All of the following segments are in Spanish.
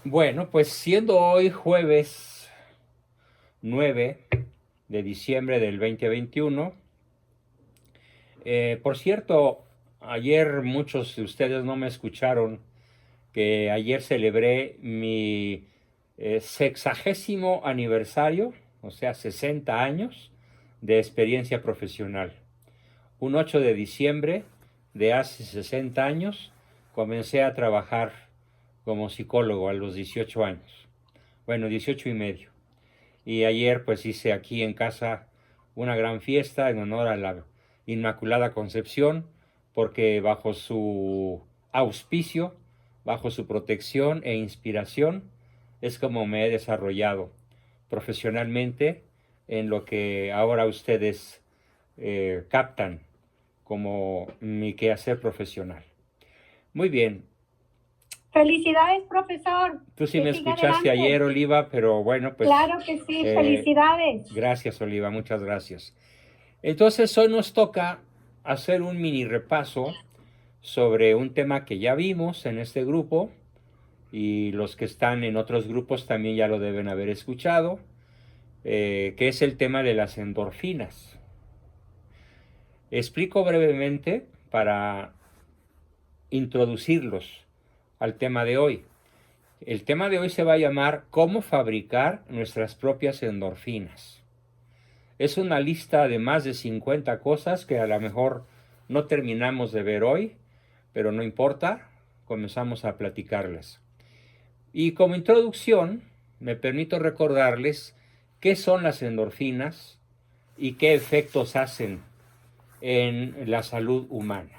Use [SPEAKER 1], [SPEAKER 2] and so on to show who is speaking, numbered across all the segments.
[SPEAKER 1] Bueno, pues siendo hoy jueves 9 de diciembre del 2021, por cierto, ayer muchos de ustedes no me escucharon, que ayer celebré mi 60º aniversario, o sea, 60 años de experiencia profesional. Un 8 de diciembre de hace 60 años comencé a trabajar como psicólogo a los 18 años. Bueno, 18 y medio. Y ayer pues hice aquí en casa una gran fiesta en honor a la Inmaculada Concepción, porque bajo su auspicio, bajo su protección e inspiración, es como me he desarrollado profesionalmente en lo que ahora ustedes captan como mi quehacer profesional. Muy bien,
[SPEAKER 2] Felicidades, profesor.
[SPEAKER 1] tú sí
[SPEAKER 2] Que
[SPEAKER 1] me
[SPEAKER 2] siga
[SPEAKER 1] escuchaste
[SPEAKER 2] adelante.
[SPEAKER 1] ayer, Oliva, pero bueno, pues
[SPEAKER 2] Claro que sí,
[SPEAKER 1] eh,
[SPEAKER 2] felicidades.
[SPEAKER 1] gracias, Oliva, muchas gracias. Entonces, hoy nos toca hacer un mini repaso sobre un tema que ya vimos en este grupo y los que están en otros grupos también ya lo deben haber escuchado, que es el tema de las endorfinas. Explico brevemente para introducirlos al tema de hoy. El tema de hoy se va a llamar ¿Cómo fabricar nuestras propias endorfinas? Es una lista de más de 50 cosas que a lo mejor no terminamos de ver hoy, pero no importa, comenzamos a platicarlas. Y como introducción, me permito recordarles qué son las endorfinas y qué efectos hacen en la salud humana.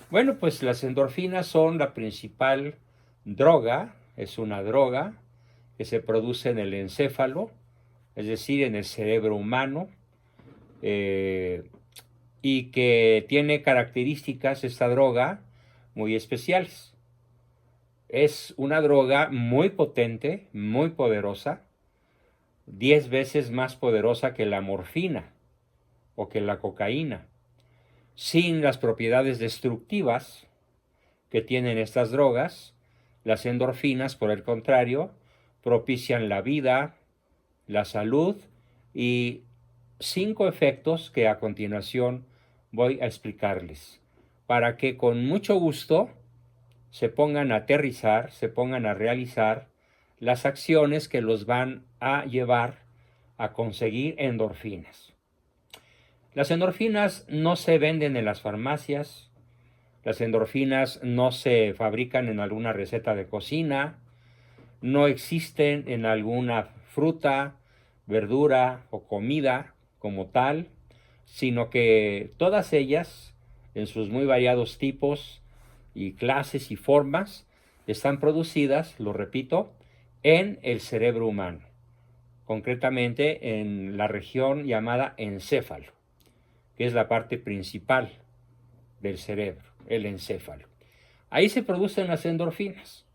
[SPEAKER 1] Bueno, pues las endorfinas son la principal droga, es una droga que se produce en el encéfalo, es decir, en el cerebro humano, eh, y que tiene características esta droga muy especiales. Es una droga muy potente, muy poderosa, 10 veces más poderosa que la morfina o que la cocaína, sin las propiedades destructivas que tienen estas drogas. Las endorfinas, por el contrario, propician la vida, la salud y 5 efectos que a continuación voy a explicarles, para que con mucho gusto se pongan a aterrizar, se pongan a realizar las acciones que los van a llevar a conseguir endorfinas. Las endorfinas no se venden en las farmacias, las endorfinas no se fabrican en alguna receta de cocina, no existen en alguna fruta, verdura o comida como tal, sino que todas ellas, en sus muy variados tipos y clases y formas, están producidas, lo repito, en el cerebro humano, concretamente en la región llamada encéfalo, que es la parte principal del cerebro, el encéfalo. Ahí se producen las endorfinas.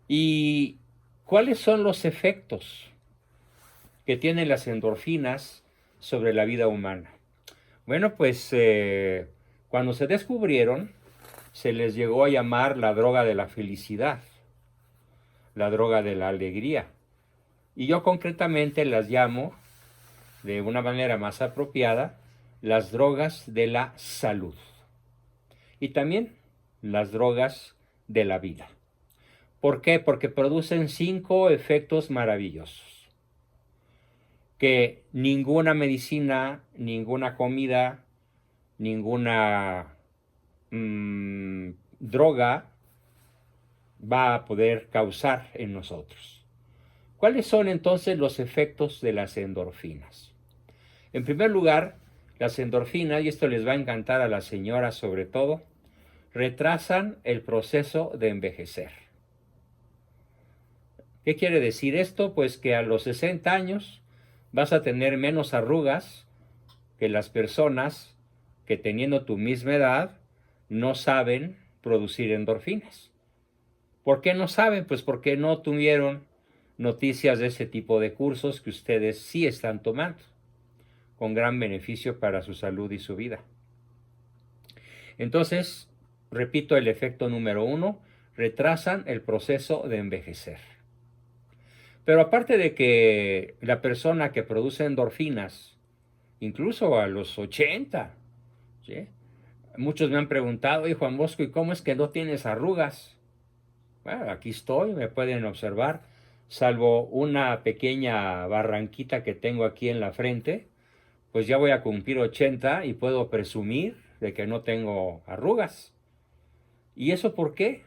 [SPEAKER 1] ¿Y cuáles son los efectos que tienen las endorfinas sobre la vida humana? Bueno, pues cuando se descubrieron, se les llegó a llamar la droga de la felicidad, la droga de la alegría. Y yo concretamente las llamo, de una manera más apropiada, las drogas de la salud. Y también las drogas de la vida. ¿Por qué? Porque producen 5 efectos maravillosos que ninguna medicina, ninguna comida, ninguna droga va a poder causar en nosotros. ¿Cuáles son entonces los efectos de las endorfinas? En primer lugar, las endorfinas, y esto les va a encantar a las señoras sobre todo, retrasan el proceso de envejecer. ¿Qué quiere decir esto? Pues que a los 60 años vas a tener menos arrugas que las personas que teniendo tu misma edad no saben producir endorfinas. ¿Por qué no saben? Pues porque no tuvieron noticias de ese tipo de cursos que ustedes sí están tomando, con gran beneficio para su salud y su vida. Entonces, repito el efecto número 1, retrasan el proceso de envejecer. Pero aparte de que la persona que produce endorfinas, incluso a los 80, ¿sí? Muchos me han preguntado, oye Juan Bosco, ¿y cómo es que no tienes arrugas? Bueno, aquí estoy, me pueden observar, salvo una pequeña barranquita que tengo aquí en la frente, pues ya voy a cumplir 80 y puedo presumir de que no tengo arrugas. ¿Y eso por qué?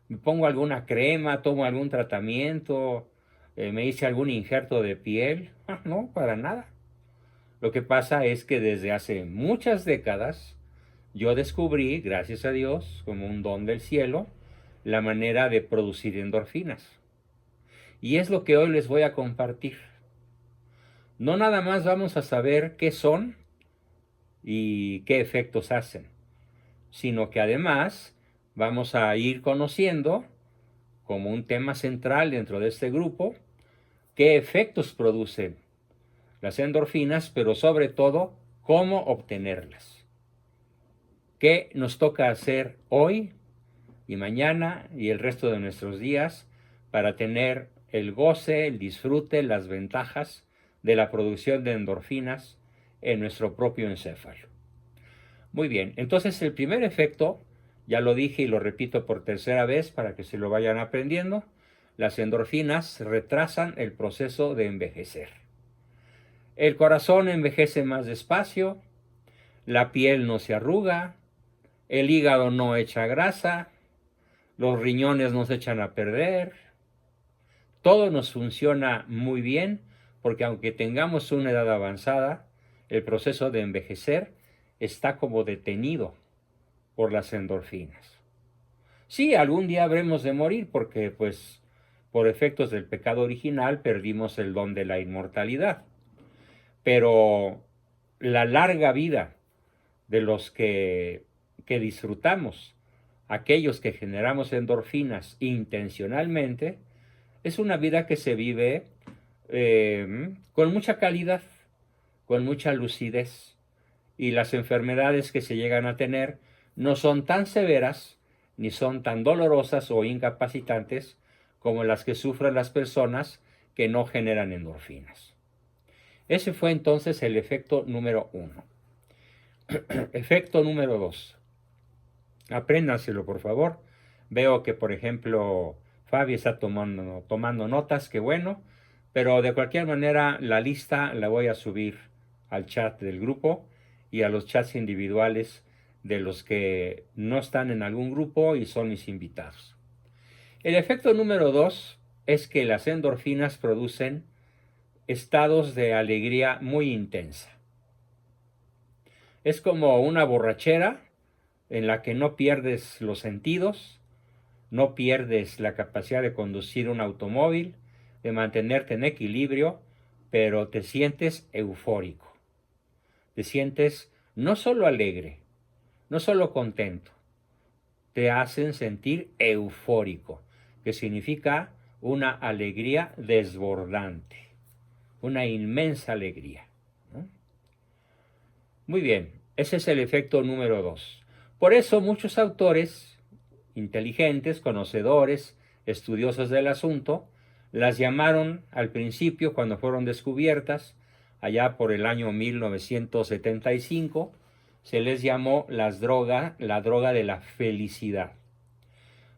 [SPEAKER 1] ¿Me pongo alguna crema, tomo algún tratamiento, me hice algún injerto de piel? No, para nada. Lo que pasa es que desde hace muchas décadas yo descubrí, gracias a Dios, como un don del cielo, la manera de producir endorfinas. Y es lo que hoy les voy a compartir. No nada más vamos a saber qué son y qué efectos hacen, sino que además vamos a ir conociendo, como un tema central dentro de este grupo, qué efectos producen las endorfinas, pero sobre todo, cómo obtenerlas. ¿Qué nos toca hacer hoy y mañana y el resto de nuestros días para tener el goce, el disfrute, las ventajas de la producción de endorfinas en nuestro propio encéfalo? Muy bien, entonces el primer efecto, ya lo dije y lo repito por tercera vez para que se lo vayan aprendiendo, las endorfinas retrasan el proceso de envejecer. El corazón envejece más despacio, la piel no se arruga, el hígado no echa grasa, los riñones no se echan a perder, todo nos funciona muy bien porque aunque tengamos una edad avanzada, el proceso de envejecer está como detenido por las endorfinas. Sí, algún día habremos de morir porque, pues, por efectos del pecado original perdimos el don de la inmortalidad. Pero la larga vida de los que disfrutamos, aquellos que generamos endorfinas intencionalmente, es una vida que se vive con mucha calidad, con mucha lucidez, y las enfermedades que se llegan a tener no son tan severas ni son tan dolorosas o incapacitantes como las que sufren las personas que no generan endorfinas. Ese fue entonces el efecto número 1. Efecto número 2. Apréndanselo, por favor. Veo que, por ejemplo, Fabi está tomando notas, qué bueno, pero de cualquier manera la lista la voy a subir al chat del grupo y a los chats individuales de los que no están en algún grupo y son mis invitados. El efecto número 2 es que las endorfinas producen estados de alegría muy intensa. Es como una borrachera en la que no pierdes los sentidos, no pierdes la capacidad de conducir un automóvil, de mantenerte en equilibrio, pero te sientes eufórico. Te sientes no solo alegre, no solo contento, te hacen sentir eufórico, que significa una alegría desbordante, una inmensa alegría, ¿no? Muy bien, ese es el efecto número 2. Por eso muchos autores inteligentes, conocedores, estudiosos del asunto, las llamaron al principio, cuando fueron descubiertas, allá por el año 1975, se les llamó la droga de la felicidad.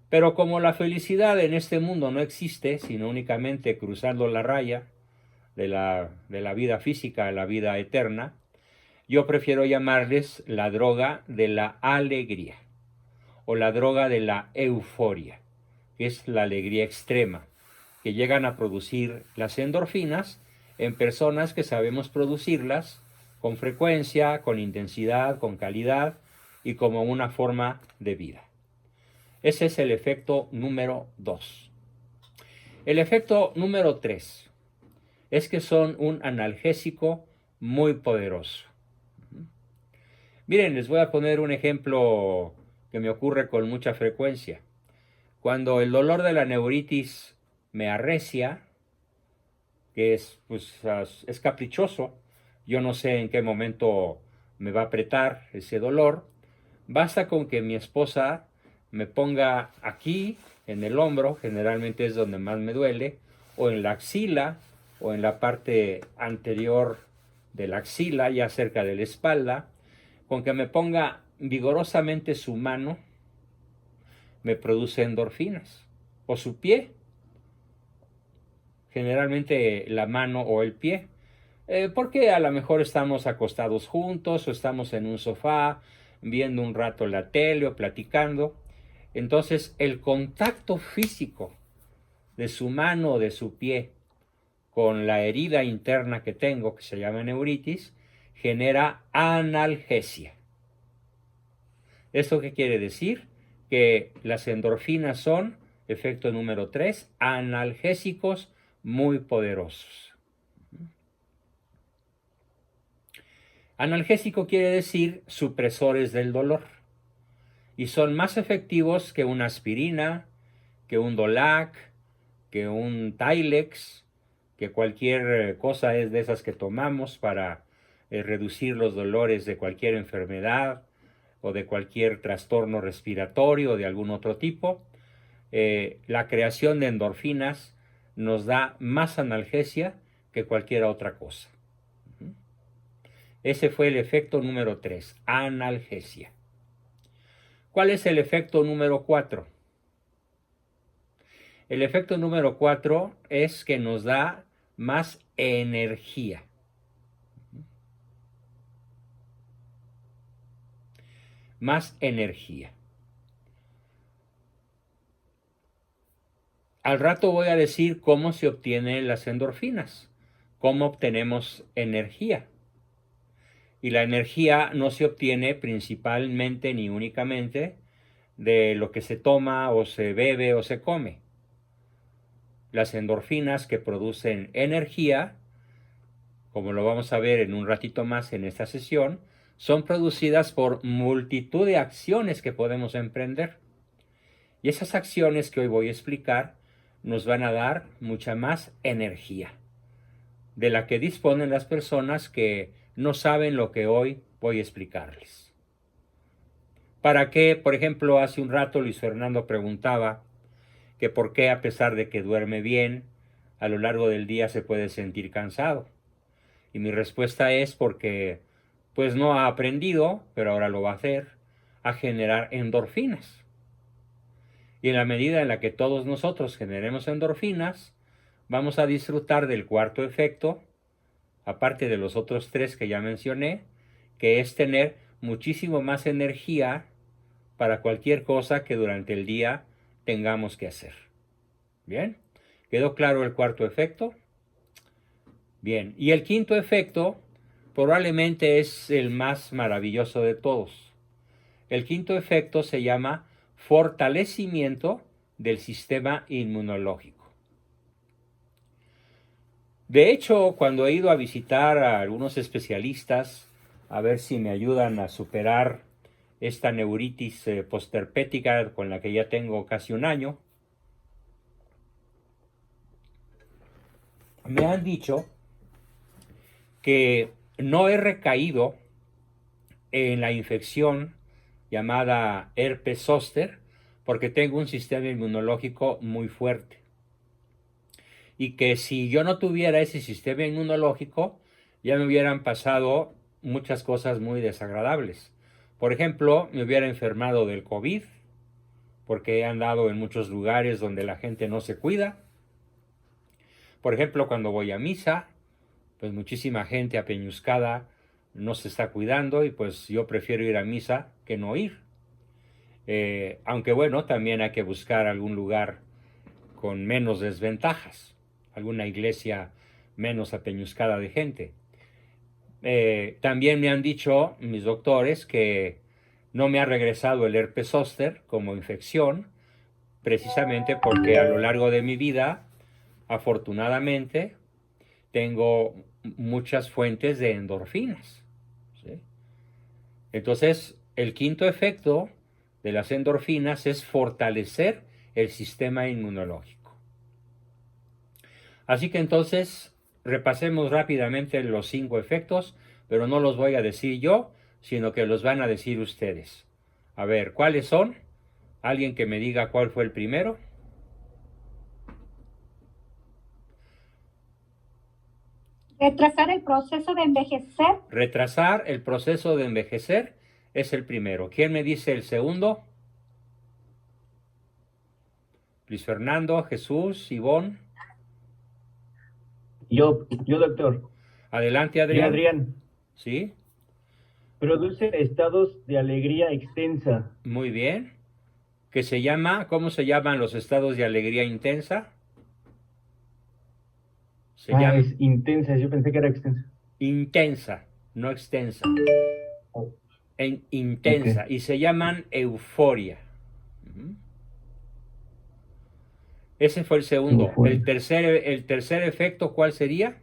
[SPEAKER 1] Pero como la felicidad en este mundo no existe, sino únicamente cruzando la raya de la vida física a la vida eterna, yo prefiero llamarles la droga de la alegría o la droga de la euforia, que es la alegría extrema, que llegan a producir las endorfinas en personas que sabemos producirlas con frecuencia, con intensidad, con calidad y como una forma de vida. Ese es el efecto número 2. El efecto número 3 es que son un analgésico muy poderoso. Miren, les voy a poner un ejemplo que me ocurre con mucha frecuencia. Cuando el dolor de la neuritis me arrecia, que es caprichoso, yo no sé en qué momento me va a apretar ese dolor, basta con que mi esposa me ponga aquí, en el hombro, generalmente es donde más me duele, o en la axila, o en la parte anterior de la axila, ya cerca de la espalda, con que me ponga vigorosamente su mano, me produce endorfinas, o su pie, generalmente la mano o el pie, porque a lo mejor estamos acostados juntos o estamos en un sofá viendo un rato la tele o platicando. Entonces el contacto físico de su mano o de su pie con la herida interna que tengo, que se llama neuritis, genera analgesia. ¿Esto qué quiere decir? Que las endorfinas son, efecto número 3, analgésicos muy poderosos. Analgésico quiere decir supresores del dolor, y son más efectivos que una aspirina, que un Dolac, que un Tylex, que cualquier cosa es de esas que tomamos para reducir los dolores de cualquier enfermedad o de cualquier trastorno respiratorio o de algún otro tipo. La creación de endorfinas nos da más analgesia que cualquier otra cosa. Ese fue el efecto número 3, analgesia. ¿Cuál es el efecto número 4? El efecto número 4 es que nos da más energía. Más energía. Al rato voy a decir cómo se obtienen las endorfinas, cómo obtenemos energía. Y la energía no se obtiene principalmente ni únicamente de lo que se toma o se bebe o se come. Las endorfinas que producen energía, como lo vamos a ver en un ratito más en esta sesión, son producidas por multitud de acciones que podemos emprender. Y esas acciones que hoy voy a explicar nos van a dar mucha más energía, de la que disponen las personas que no saben lo que hoy voy a explicarles. ¿Para qué? Por ejemplo, hace un rato Luis Fernando preguntaba que por qué, a pesar de que duerme bien, a lo largo del día se puede sentir cansado. Y mi respuesta es porque pues no ha aprendido, pero ahora lo va a hacer, a generar endorfinas. Y en la medida en la que todos nosotros generemos endorfinas, vamos a disfrutar del cuarto efecto, aparte de los otros 3 que ya mencioné, que es tener muchísimo más energía para cualquier cosa que durante el día tengamos que hacer. ¿Bien? ¿Quedó claro el cuarto efecto? Bien, y el quinto efecto probablemente es el más maravilloso de todos. El quinto efecto se llama fortalecimiento del sistema inmunológico. De hecho, cuando he ido a visitar a algunos especialistas a ver si me ayudan a superar esta neuritis postherpética con la que ya tengo casi un año, me han dicho que no he recaído en la infección llamada herpes zóster porque tengo un sistema inmunológico muy fuerte. Y que si yo no tuviera ese sistema inmunológico, ya me hubieran pasado muchas cosas muy desagradables. Por ejemplo, me hubiera enfermado del COVID, porque he andado en muchos lugares donde la gente no se cuida. Por ejemplo, cuando voy a misa, pues muchísima gente apeñuscada no se está cuidando y pues yo prefiero ir a misa que no ir. Aunque bueno, también hay que buscar algún lugar con menos desventajas, alguna iglesia menos apeñuscada de gente. También me han dicho mis doctores que no me ha regresado el herpes zóster como infección, precisamente porque a lo largo de mi vida, afortunadamente, tengo muchas fuentes de endorfinas. ¿Sí? Entonces, el quinto efecto de las endorfinas es fortalecer el sistema inmunológico. Así que entonces, repasemos rápidamente los 5 efectos, pero no los voy a decir yo, sino que los van a decir ustedes. A ver, ¿cuáles son? ¿Alguien que me diga cuál fue el primero?
[SPEAKER 2] Retrasar el proceso de envejecer.
[SPEAKER 1] Retrasar el proceso de envejecer es el primero. ¿Quién me dice el segundo? Luis Fernando, Jesús, Ivonne.
[SPEAKER 3] Yo, doctor.
[SPEAKER 1] Adelante,
[SPEAKER 3] Yo,
[SPEAKER 1] Adrián.
[SPEAKER 3] Adrián.
[SPEAKER 1] ¿Sí?
[SPEAKER 3] Produce estados de alegría extensa.
[SPEAKER 1] Muy bien. ¿Qué se llama? ¿Cómo se llaman los estados de alegría intensa? Se llama
[SPEAKER 3] Es intensa, yo pensé que era extensa.
[SPEAKER 1] intensa, no extensa.
[SPEAKER 3] Oh,
[SPEAKER 1] Intensa.
[SPEAKER 3] ok.
[SPEAKER 1] Y se llaman euforia. Ese fue el segundo.
[SPEAKER 3] Euforia.
[SPEAKER 1] El tercer efecto, ¿cuál sería?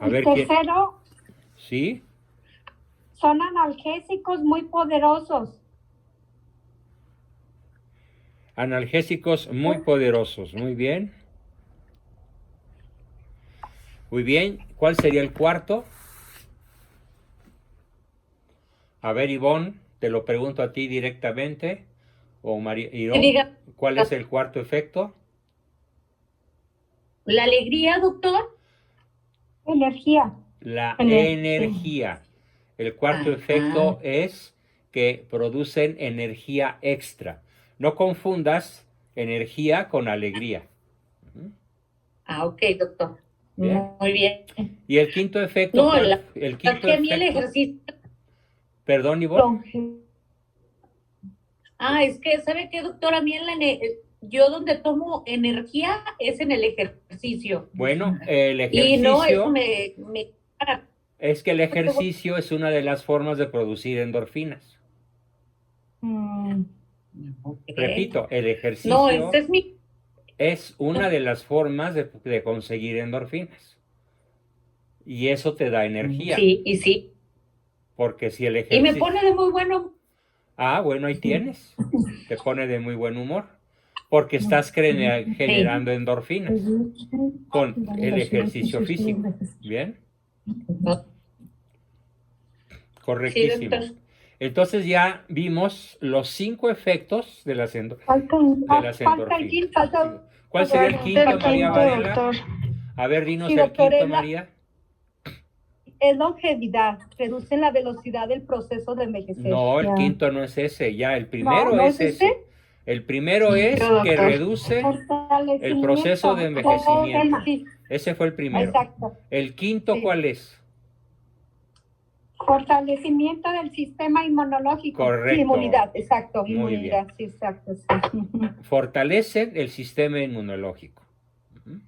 [SPEAKER 1] A
[SPEAKER 2] El
[SPEAKER 1] ver quién.
[SPEAKER 2] tercero,
[SPEAKER 1] ¿Sí?
[SPEAKER 2] son analgésicos muy poderosos.
[SPEAKER 1] Analgésicos muy poderosos. Muy bien. Muy bien. ¿Cuál sería el cuarto? A ver, Ivonne, te lo pregunto a ti directamente. O María Irón,
[SPEAKER 4] Diga,
[SPEAKER 1] ¿cuál es el cuarto efecto?
[SPEAKER 4] la alegría, doctor.
[SPEAKER 2] Energía.
[SPEAKER 1] La
[SPEAKER 2] Energía.
[SPEAKER 1] energía. El cuarto efecto es que producen energía extra. No confundas energía con alegría.
[SPEAKER 4] Ok, doctor.
[SPEAKER 1] Bien.
[SPEAKER 4] Muy bien.
[SPEAKER 1] Y el quinto efecto,
[SPEAKER 4] No,
[SPEAKER 1] el quinto
[SPEAKER 4] que a mí el
[SPEAKER 1] efecto.
[SPEAKER 4] ejercicio.
[SPEAKER 1] Perdón, Ivonne.
[SPEAKER 4] Es que, ¿sabe qué, doctor? A mí yo donde tomo energía es en el ejercicio.
[SPEAKER 1] Bueno, el
[SPEAKER 4] Y no, eso
[SPEAKER 1] ejercicio es que el ejercicio es una de las formas de producir endorfinas.
[SPEAKER 4] Okay.
[SPEAKER 1] Repito, el
[SPEAKER 4] No,
[SPEAKER 1] ejercicio
[SPEAKER 4] ese es mi.
[SPEAKER 1] es una de las formas de conseguir endorfinas. Y eso te da energía.
[SPEAKER 4] Sí, y sí.
[SPEAKER 1] Porque si el
[SPEAKER 4] Y
[SPEAKER 1] ejercicio...
[SPEAKER 4] me pone de muy bueno.
[SPEAKER 1] Ah, bueno, ahí tienes. Te pone de muy buen humor. Porque estás generando endorfinas con el ejercicio físico. ¿Bien? Correctísimo.
[SPEAKER 4] Sí, doctor.
[SPEAKER 1] Entonces ya vimos los 5 efectos de las
[SPEAKER 2] Falta el
[SPEAKER 1] endorfinas.
[SPEAKER 2] quinto.
[SPEAKER 1] ¿Cuál sería el quinto, María Varela?
[SPEAKER 2] Doctor.
[SPEAKER 1] A ver, dinos
[SPEAKER 2] Sí,
[SPEAKER 1] el
[SPEAKER 2] doctor,
[SPEAKER 1] quinto, María.
[SPEAKER 2] Es longevidad. Reducen la velocidad del proceso de envejecer.
[SPEAKER 1] No, el quinto no es ese, ya el primero
[SPEAKER 2] ¿No
[SPEAKER 1] es
[SPEAKER 2] es
[SPEAKER 1] ese.
[SPEAKER 2] ese?
[SPEAKER 1] El primero es que reduce el proceso de envejecimiento. Ese fue el primero.
[SPEAKER 2] Exacto.
[SPEAKER 1] El quinto,
[SPEAKER 2] Sí.
[SPEAKER 1] ¿cuál es?
[SPEAKER 2] Fortalecimiento del sistema inmunológico.
[SPEAKER 1] Correcto.
[SPEAKER 2] Sí, inmunidad, exacto.
[SPEAKER 1] Muy
[SPEAKER 2] Inmunidad,
[SPEAKER 1] bien.
[SPEAKER 2] sí, exacto. Sí.
[SPEAKER 1] Fortalecen el sistema inmunológico.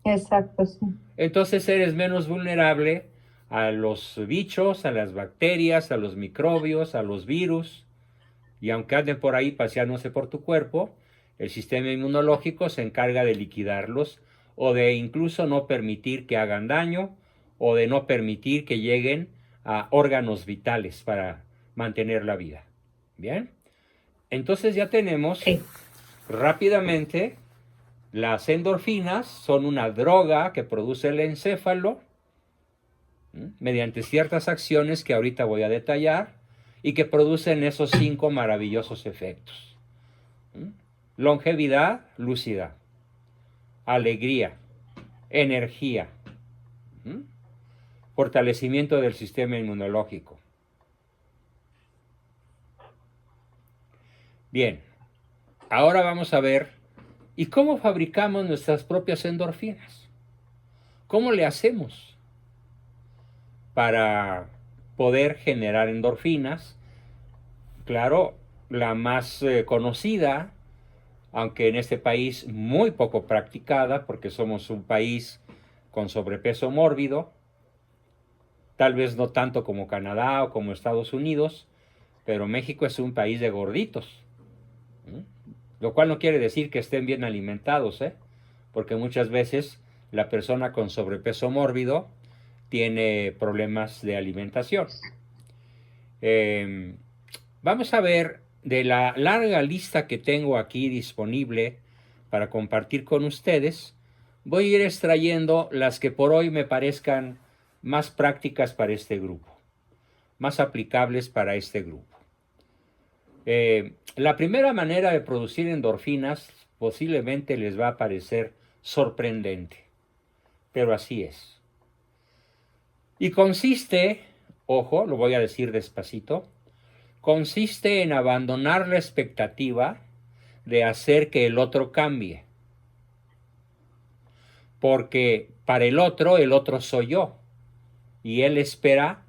[SPEAKER 2] Exacto, sí.
[SPEAKER 1] Entonces eres menos vulnerable a los bichos, a las bacterias, a los microbios, a los virus. Y aunque anden por ahí paseándose por tu cuerpo, el sistema inmunológico se encarga de liquidarlos o de incluso no permitir que hagan daño o de no permitir que lleguen a órganos vitales para mantener la vida. ¿Bien? Entonces ya tenemos rápidamente las endorfinas, son una droga que produce el encéfalo mediante ciertas acciones que ahorita voy a detallar y que producen esos 5 maravillosos efectos. Longevidad, lucidez, alegría, energía, fortalecimiento del sistema inmunológico. Bien, ahora vamos a ver, ¿y cómo fabricamos nuestras propias endorfinas? ¿Cómo le hacemos para poder generar endorfinas? Claro, la más conocida, aunque en este país muy poco practicada, porque somos un país con sobrepeso mórbido, tal vez no tanto como Canadá o como Estados Unidos, pero México es un país de gorditos, lo cual no quiere decir que estén bien alimentados, porque muchas veces la persona con sobrepeso mórbido tiene problemas de alimentación. Vamos a ver de la larga lista que tengo aquí disponible para compartir con ustedes, voy a ir extrayendo las que por hoy me parezcan más prácticas para este grupo. más aplicables para este grupo. La primera manera de producir endorfinas posiblemente les va a parecer sorprendente, pero así es. Y consiste, ojo, lo voy a decir despacito, consiste en abandonar la expectativa de hacer que el otro cambie. Porque para el otro soy yo. Y él espera,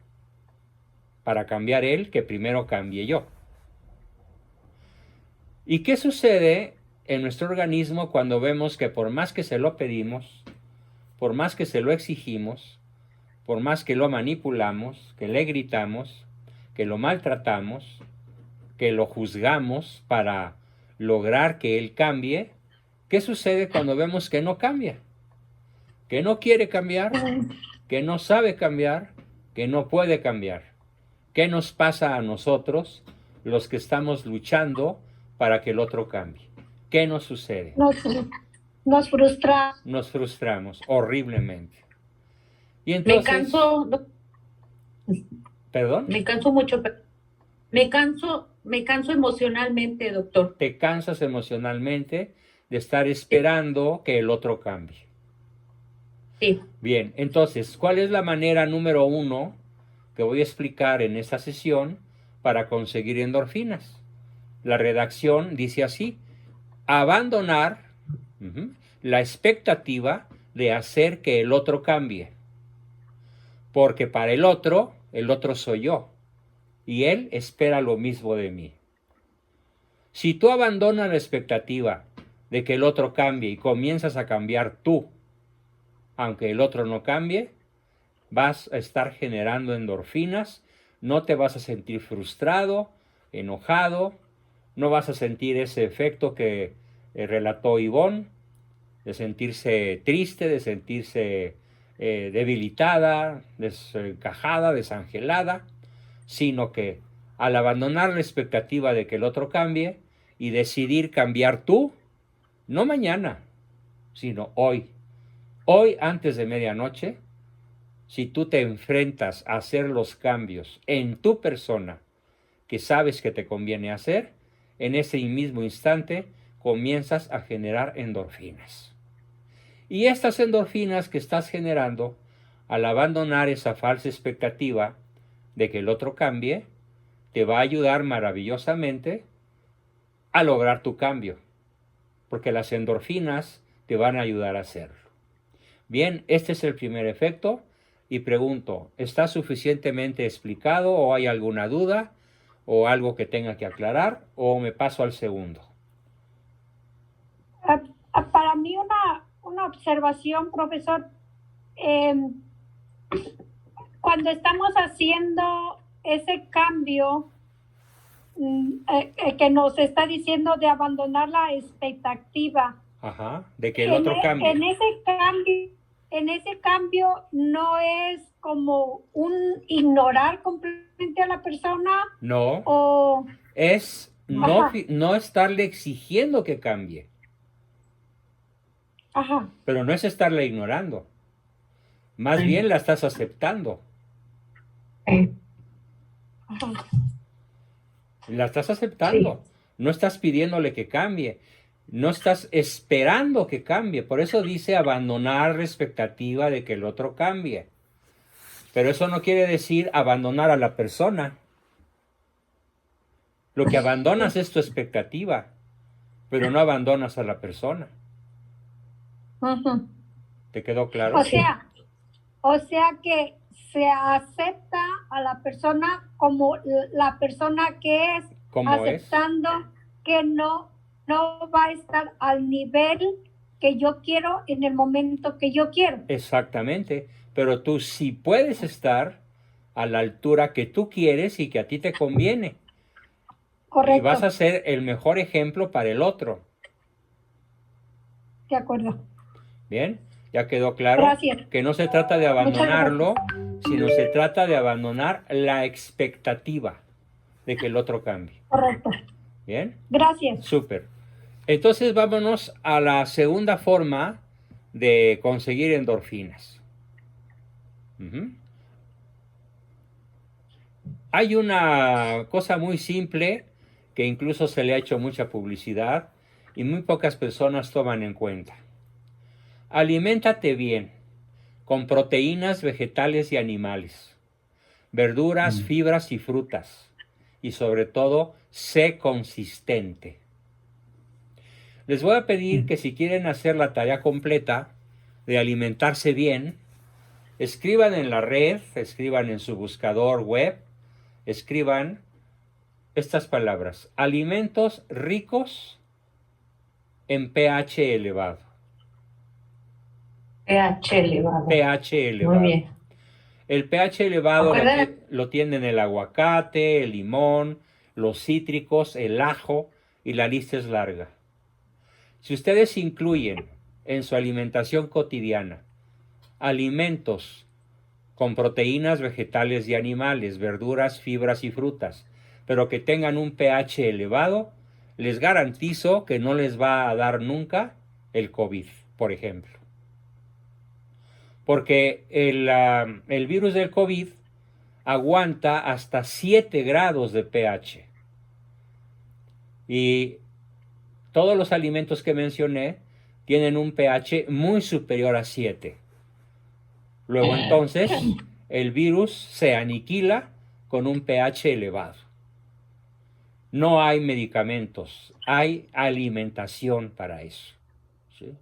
[SPEAKER 1] para cambiar él, que primero cambie yo. ¿Y qué sucede en nuestro organismo cuando vemos que por más que se lo pedimos, por más que se lo exigimos, por más que lo manipulamos, que le gritamos, que lo maltratamos, que lo juzgamos para lograr que él cambie, ¿qué sucede cuando vemos que no cambia? Que no quiere cambiar, que no sabe cambiar, que no puede cambiar. ¿Qué nos pasa a nosotros, los que estamos luchando para que el otro cambie? ¿Qué nos sucede?
[SPEAKER 2] Nos frustra.
[SPEAKER 1] Nos frustramos horriblemente. Y
[SPEAKER 4] Me
[SPEAKER 1] entonces,
[SPEAKER 4] canso,
[SPEAKER 1] ¿perdón?
[SPEAKER 4] me canso mucho, me canso emocionalmente, doctor.
[SPEAKER 1] Te cansas emocionalmente de estar esperando que el otro cambie.
[SPEAKER 4] Sí.
[SPEAKER 1] Bien, entonces, ¿cuál es la manera número 1 que voy a explicar en esta sesión para conseguir endorfinas? La redacción dice así: abandonar la expectativa de hacer que el otro cambie. Porque para el otro soy yo. Y él espera lo mismo de mí. Si tú abandonas la expectativa de que el otro cambie y comienzas a cambiar tú, aunque el otro no cambie, vas a estar generando endorfinas, no te vas a sentir frustrado, enojado, no vas a sentir ese efecto que relató Ivonne, de sentirse triste, de sentirse debilitada, desencajada, desangelada, sino que al abandonar la expectativa de que el otro cambie y decidir cambiar tú, no mañana, sino hoy antes de medianoche, si tú te enfrentas a hacer los cambios en tu persona que sabes que te conviene hacer, en ese mismo instante comienzas a generar endorfinas. Y estas endorfinas que estás generando, al abandonar esa falsa expectativa de que el otro cambie, te va a ayudar maravillosamente a lograr tu cambio, porque las endorfinas te van a ayudar a hacerlo. Bien, este es el primer efecto y pregunto, ¿está suficientemente explicado o hay alguna duda o algo que tenga que aclarar o me paso al segundo?
[SPEAKER 2] Para mí una observación, profesor. Cuando estamos haciendo ese cambio que nos está diciendo de abandonar la expectativa,
[SPEAKER 1] de que el otro cambie.
[SPEAKER 2] En ese cambio no es como un ignorar completamente a la persona.
[SPEAKER 1] No.
[SPEAKER 2] O
[SPEAKER 1] es no estarle exigiendo que cambie.
[SPEAKER 2] Ajá.
[SPEAKER 1] Pero no es estarle ignorando. Más bien la estás aceptando.
[SPEAKER 2] Ajá.
[SPEAKER 1] La estás aceptando. Sí. No estás pidiéndole que cambie. No estás esperando que cambie. Por eso dice abandonar la expectativa de que el otro cambie. Pero eso no quiere decir abandonar a la persona. Lo que abandonas es tu expectativa, pero no abandonas a la persona.
[SPEAKER 2] Uh-huh.
[SPEAKER 1] ¿Te quedó claro?
[SPEAKER 2] O sea que se acepta a la persona como la persona que es, aceptando que no va a estar al nivel que yo quiero en el momento que yo quiero.
[SPEAKER 1] Exactamente, pero tú sí puedes estar a la altura que tú quieres y que a ti te conviene.
[SPEAKER 2] Correcto.
[SPEAKER 1] Y vas a ser el mejor ejemplo para el otro.
[SPEAKER 2] De acuerdo.
[SPEAKER 1] Bien, ya quedó claro.
[SPEAKER 2] Gracias.
[SPEAKER 1] Que no se trata de abandonarlo, sino se trata de abandonar la expectativa de que el otro cambie.
[SPEAKER 2] Correcto.
[SPEAKER 1] Bien.
[SPEAKER 2] Gracias.
[SPEAKER 1] Súper. Entonces vámonos a la segunda forma de conseguir endorfinas. Hay una cosa muy simple que incluso se le ha hecho mucha publicidad y muy pocas personas toman en cuenta. Aliméntate bien, con proteínas vegetales y animales, verduras, fibras y frutas, y sobre todo, sé consistente. Les voy a pedir que si quieren hacer la tarea completa de alimentarse bien, escriban en la red, escriban en su buscador web, escriban estas palabras: alimentos ricos en pH elevado.
[SPEAKER 4] pH elevado.
[SPEAKER 1] pH elevado.
[SPEAKER 4] Muy bien.
[SPEAKER 1] El pH elevado lo tienen el aguacate, el limón, los cítricos, el ajo, y la lista es larga. Si ustedes incluyen en su alimentación cotidiana alimentos con proteínas vegetales y animales, verduras, fibras y frutas, pero que tengan un pH elevado, les garantizo que no les va a dar nunca el COVID, por ejemplo. Porque el virus del COVID aguanta hasta 7 grados de pH. Y todos los alimentos que mencioné tienen un pH muy superior a 7. Luego entonces el virus se aniquila con un pH elevado. No hay medicamentos, hay alimentación para eso. ¿Sí?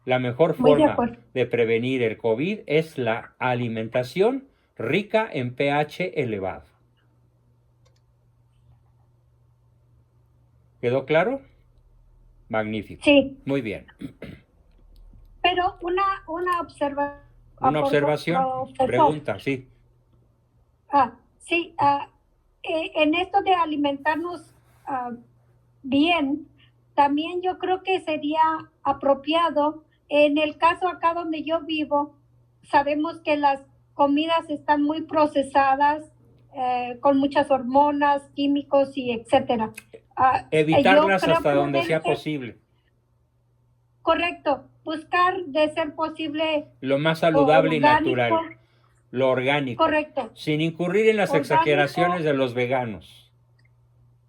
[SPEAKER 1] La mejor forma de prevenir el COVID es la alimentación rica en pH elevado. ¿Quedó claro? Magnífico.
[SPEAKER 2] Sí.
[SPEAKER 1] Muy bien.
[SPEAKER 2] Pero una observación.
[SPEAKER 1] Una observación, pregunta, sí.
[SPEAKER 2] Sí, en esto de alimentarnos bien, también yo creo que sería apropiado, en el caso acá donde yo vivo, sabemos que las comidas están muy procesadas, con muchas hormonas, químicos y etcétera.
[SPEAKER 1] Evitarlas hasta donde sea posible.
[SPEAKER 2] Correcto, buscar de ser posible
[SPEAKER 1] lo más saludable y natural, lo orgánico.
[SPEAKER 2] Correcto.
[SPEAKER 1] Sin incurrir en las exageraciones de los veganos.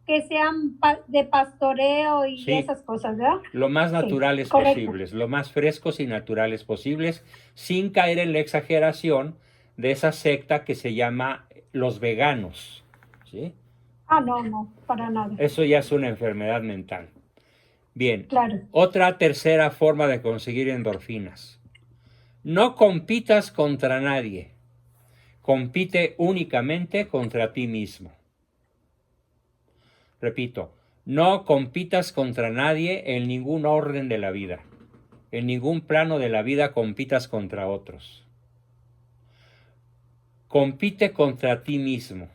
[SPEAKER 2] Que sean de pastoreo y esas cosas, ¿verdad?
[SPEAKER 1] Lo más naturales posibles, lo más frescos y naturales posibles, sin caer en la exageración de esa secta que se llama los veganos. ¿Sí?
[SPEAKER 2] No, para nada.
[SPEAKER 1] Eso ya es una enfermedad mental. Bien,
[SPEAKER 2] claro.
[SPEAKER 1] Otra tercera forma de conseguir endorfinas. No compitas contra nadie. Compite únicamente contra ti mismo. Repito, no compitas contra nadie en ningún orden de la vida. En ningún plano de la vida compitas contra otros. Compite contra ti mismo.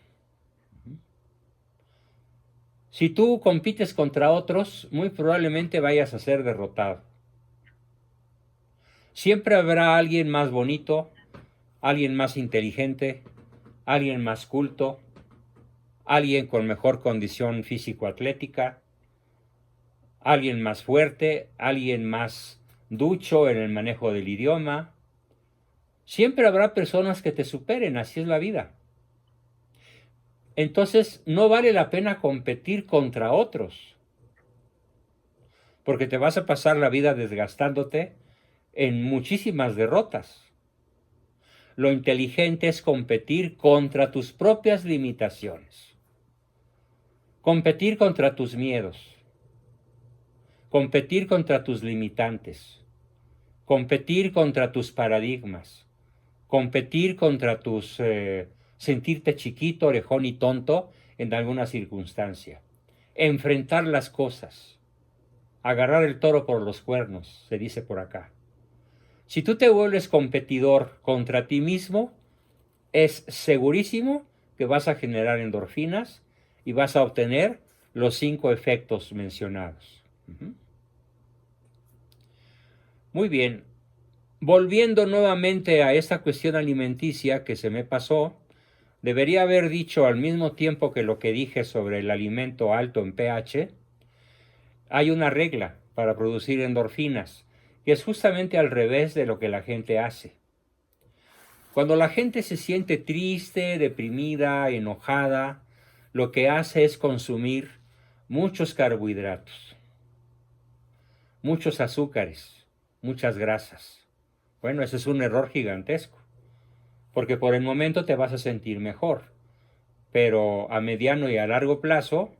[SPEAKER 1] Si tú compites contra otros, muy probablemente vayas a ser derrotado. Siempre habrá alguien más bonito, alguien más inteligente, alguien más culto, alguien con mejor condición físico-atlética, alguien más fuerte, alguien más ducho en el manejo del idioma. Siempre habrá personas que te superen, así es la vida. Entonces, no vale la pena competir contra otros, porque te vas a pasar la vida desgastándote en muchísimas derrotas. Lo inteligente es competir contra tus propias limitaciones, competir contra tus miedos, competir contra tus limitantes, competir contra tus paradigmas, competir contra tus sentirte chiquito, orejón y tonto en alguna circunstancia. Enfrentar las cosas. Agarrar el toro por los cuernos, se dice por acá. Si tú te vuelves competidor contra ti mismo, es segurísimo que vas a generar endorfinas y vas a obtener los 5 efectos mencionados. Muy bien. Volviendo nuevamente a esta cuestión alimenticia que se me pasó, debería haber dicho al mismo tiempo que lo que dije sobre el alimento alto en pH, hay una regla para producir endorfinas, que es justamente al revés de lo que la gente hace. Cuando la gente se siente triste, deprimida, enojada, lo que hace es consumir muchos carbohidratos, muchos azúcares, muchas grasas. Bueno, ese es un error gigantesco, porque por el momento te vas a sentir mejor, pero a mediano y a largo plazo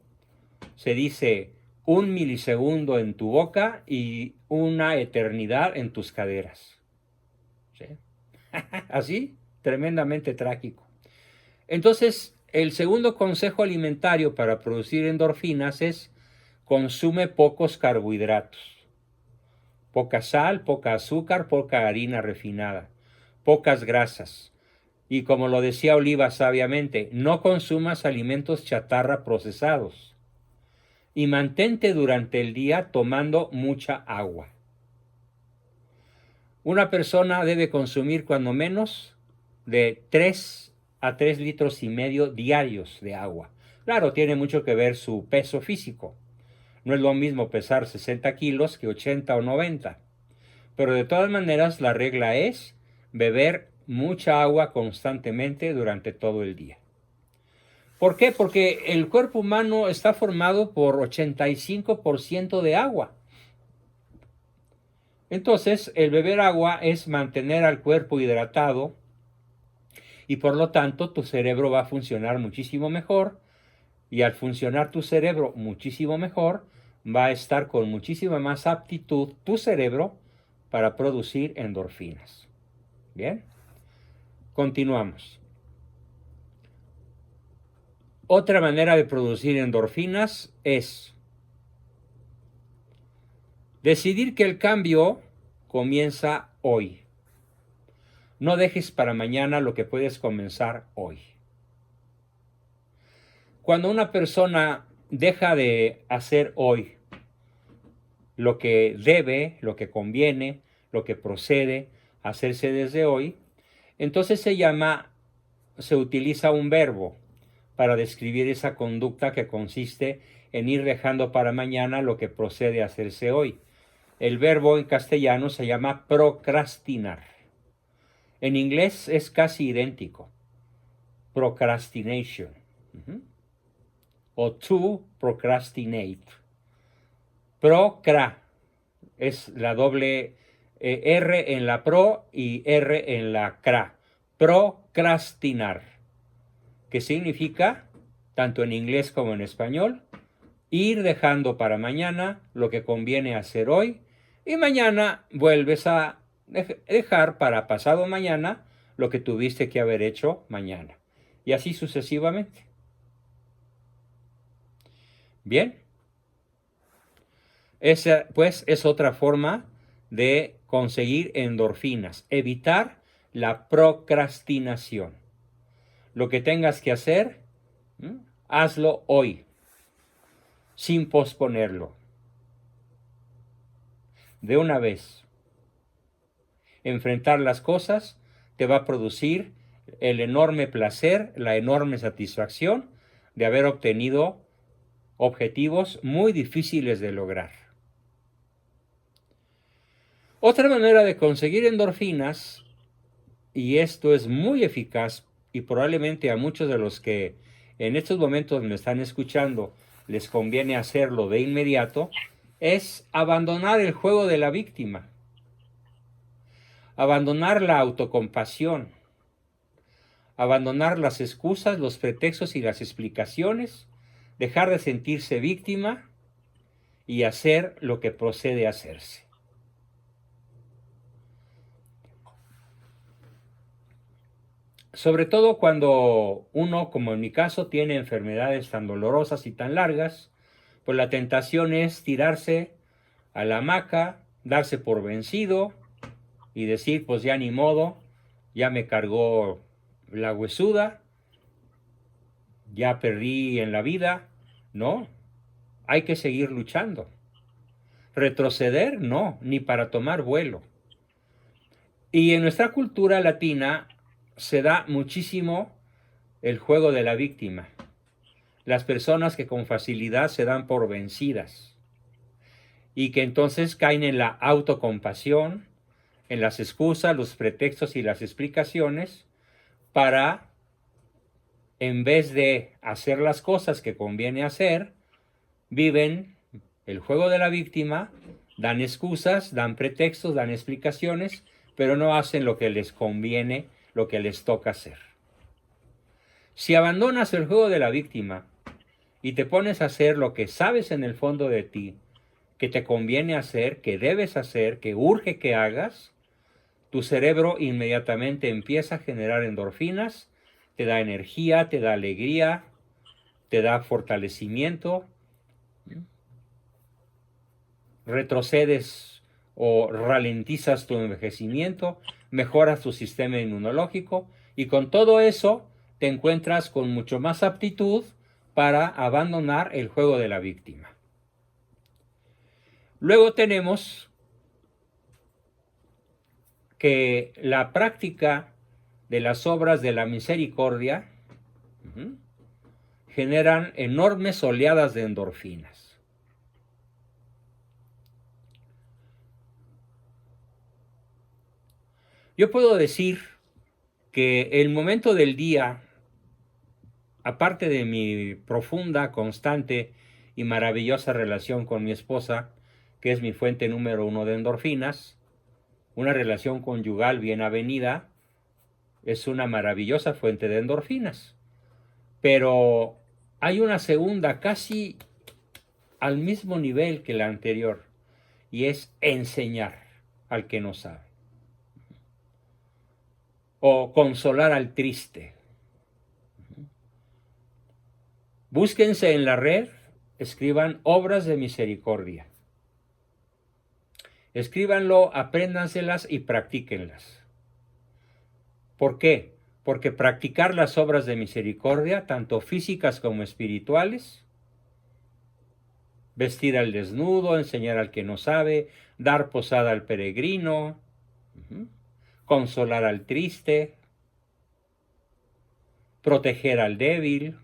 [SPEAKER 1] se dice 1 milisegundo en tu boca y una eternidad en tus caderas. ¿Sí? Así, tremendamente trágico. Entonces, el segundo consejo alimentario para producir endorfinas es: consume pocos carbohidratos, poca sal, poca azúcar, poca harina refinada, pocas grasas. Y como lo decía Oliva sabiamente, no consumas alimentos chatarra procesados. Y mantente durante el día tomando mucha agua. Una persona debe consumir cuando menos de 3 a 3 litros y medio diarios de agua. Claro, tiene mucho que ver su peso físico. No es lo mismo pesar 60 kilos que 80 o 90. Pero de todas maneras, la regla es beber mucha agua constantemente durante todo el día. ¿Por qué? Porque el cuerpo humano está formado por 85% de agua. Entonces, el beber agua es mantener al cuerpo hidratado y por lo tanto tu cerebro va a funcionar muchísimo mejor, y al funcionar tu cerebro muchísimo mejor, va a estar con muchísima más aptitud tu cerebro para producir endorfinas. Bien, continuamos. Otra manera de producir endorfinas es decidir que el cambio comienza hoy. No dejes para mañana lo que puedes comenzar hoy. Cuando una persona deja de hacer hoy lo que debe, lo que conviene, lo que procede hacerse desde hoy, entonces se utiliza un verbo para describir esa conducta que consiste en ir dejando para mañana lo que procede hacerse hoy. El verbo en castellano se llama procrastinar. En inglés es casi idéntico. Procrastination. O to procrastinate. Procra es la doble R en la pro y R en la cra. Procrastinar, que significa, tanto en inglés como en español, ir dejando para mañana lo que conviene hacer hoy, y mañana vuelves a dejar para pasado mañana lo que tuviste que haber hecho mañana. Y así sucesivamente. Bien. Esa, pues, es otra forma de conseguir endorfinas. Evitar la procrastinación. Lo que tengas que hacer, hazlo hoy, sin posponerlo. De una vez. Enfrentar las cosas te va a producir el enorme placer, la enorme satisfacción de haber obtenido objetivos muy difíciles de lograr. Otra manera de conseguir endorfinas, y esto es muy eficaz y probablemente a muchos de los que en estos momentos me están escuchando les conviene hacerlo de inmediato, es abandonar el juego de la víctima. Abandonar la autocompasión, abandonar las excusas, los pretextos y las explicaciones, dejar de sentirse víctima y hacer lo que procede a hacerse. Sobre todo cuando uno, como en mi caso, tiene enfermedades tan dolorosas y tan largas, pues la tentación es tirarse a la hamaca, darse por vencido y decir, pues ya ni modo, ya me cargó la huesuda, ya perdí en la vida. No, hay que seguir luchando. Retroceder, no, ni para tomar vuelo. Y en nuestra cultura latina se da muchísimo el juego de la víctima. Las personas que con facilidad se dan por vencidas y que entonces caen en la autocompasión, en las excusas, los pretextos y las explicaciones, para, en vez de hacer las cosas que conviene hacer, viven el juego de la víctima, dan excusas, dan pretextos, dan explicaciones, pero no hacen lo que les conviene, lo que les toca hacer. Si abandonas el juego de la víctima y te pones a hacer lo que sabes en el fondo de ti, que te conviene hacer, que debes hacer, que urge que hagas, tu cerebro inmediatamente empieza a generar endorfinas, te da energía, te da alegría, te da fortalecimiento, retrocedes o ralentizas tu envejecimiento, mejoras tu sistema inmunológico y con todo eso te encuentras con mucho más aptitud para abandonar el juego de la víctima. Luego tenemos que la práctica de las obras de la misericordia generan enormes oleadas de endorfinas. Yo puedo decir que el momento del día, aparte de mi profunda, constante y maravillosa relación con mi esposa, que es mi fuente número 1 de endorfinas, una relación conyugal bien avenida, es una maravillosa fuente de endorfinas. Pero hay una segunda casi al mismo nivel que la anterior, y es enseñar al que no sabe. O consolar al triste. Búsquense en la red, escriban obras de misericordia. Escríbanlo, apréndanselas y practíquenlas. ¿Por qué? Porque practicar las obras de misericordia, tanto físicas como espirituales, vestir al desnudo, enseñar al que no sabe, dar posada al peregrino, consolar al triste, proteger al débil,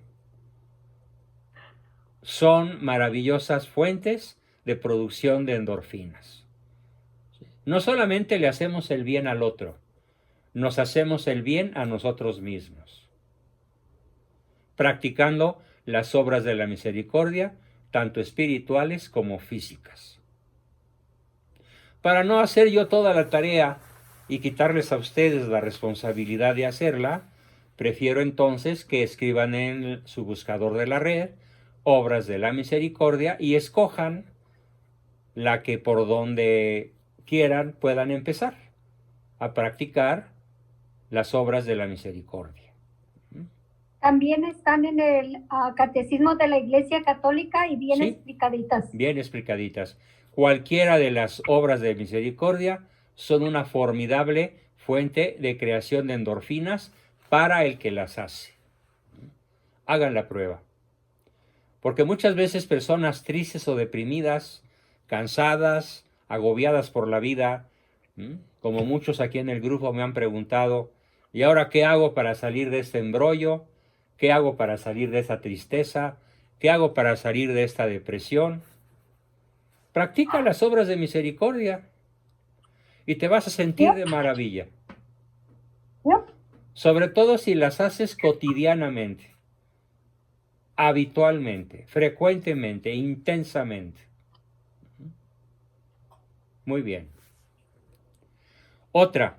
[SPEAKER 1] son maravillosas fuentes de producción de endorfinas. No solamente le hacemos el bien al otro, nos hacemos el bien a nosotros mismos, practicando las obras de la misericordia, tanto espirituales como físicas. Para no hacer yo toda la tarea y quitarles a ustedes la responsabilidad de hacerla, prefiero entonces que escriban en su buscador de la red obras de la misericordia y escojan la que por donde quieran puedan empezar a practicar las obras de la misericordia.
[SPEAKER 2] También están en el Catecismo de la Iglesia Católica y bien explicaditas.
[SPEAKER 1] Bien explicaditas. Cualquiera de las obras de misericordia son una formidable fuente de creación de endorfinas para el que las hace. Hagan la prueba. Porque muchas veces personas tristes o deprimidas, cansadas, agobiadas por la vida, como muchos aquí en el grupo me han preguntado, ¿y ahora qué hago para salir de este embrollo? ¿Qué hago para salir de esta tristeza? ¿Qué hago para salir de esta depresión? Practica las obras de misericordia y te vas a sentir de maravilla. Sobre todo si las haces cotidianamente, habitualmente, frecuentemente, intensamente. Muy bien. Otra